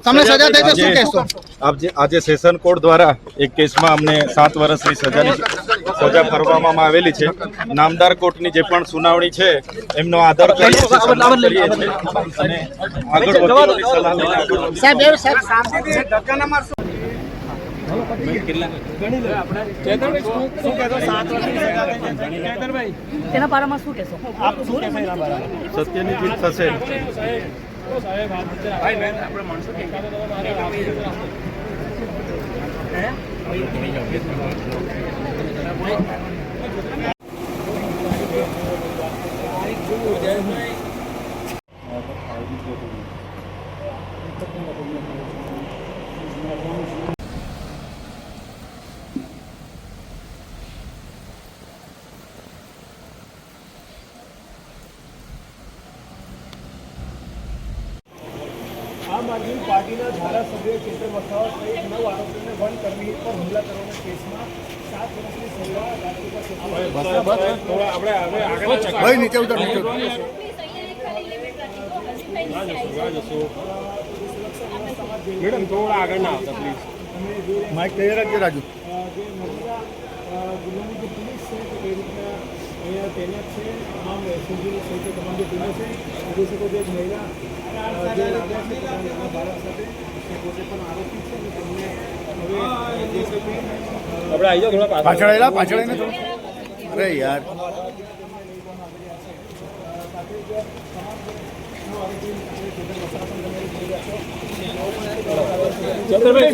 તમને સજા થઈ તો શું કહેશો? આજે સેશન કોર્ટ દ્વારા એક કેસમાં અમને 7 વર્ષની સજા ફરવામાં આવેલી છે. નામદાર કોર્ટની જે પણ સુનાવણી છે એમનો આદર કરીએ છીએ, સન્માન કરીએ છીએ અને આગળ વકીલોની સલાહ લઈને તેના બારામાં શું કહેશો? સત્યની જીત થશે. આમ આદમી પાર્ટીના ધારાસભ્ય ચેતર વસાવા સહિત 9 આરોપીઓને વન કર્મી પર હુમલા કરવાના કેસમાં 7 વર્ષની સજા નીચે ઉતર મેડમ થોડા આગળ ના આવતા પ્લીઝ. માઇક તૈયાર રાખજો રાજુ. જે ગુનાની જે પોલીસ છે તે કઈ રીતના અહીંયા તૈનાત છે, તમામ એસઓજી સહિત તમામ જે ટીમો છે જોઈ શકો છો. એક મહિલા જે લાગ્યા છે પોતાના બાળક સાથે, તે પોતે પણ આરોપી છે અને તેમને હવે પાછળ આવેલા પાછળ આવીને થોડું. અરે યાર ચંદ્રભાઈ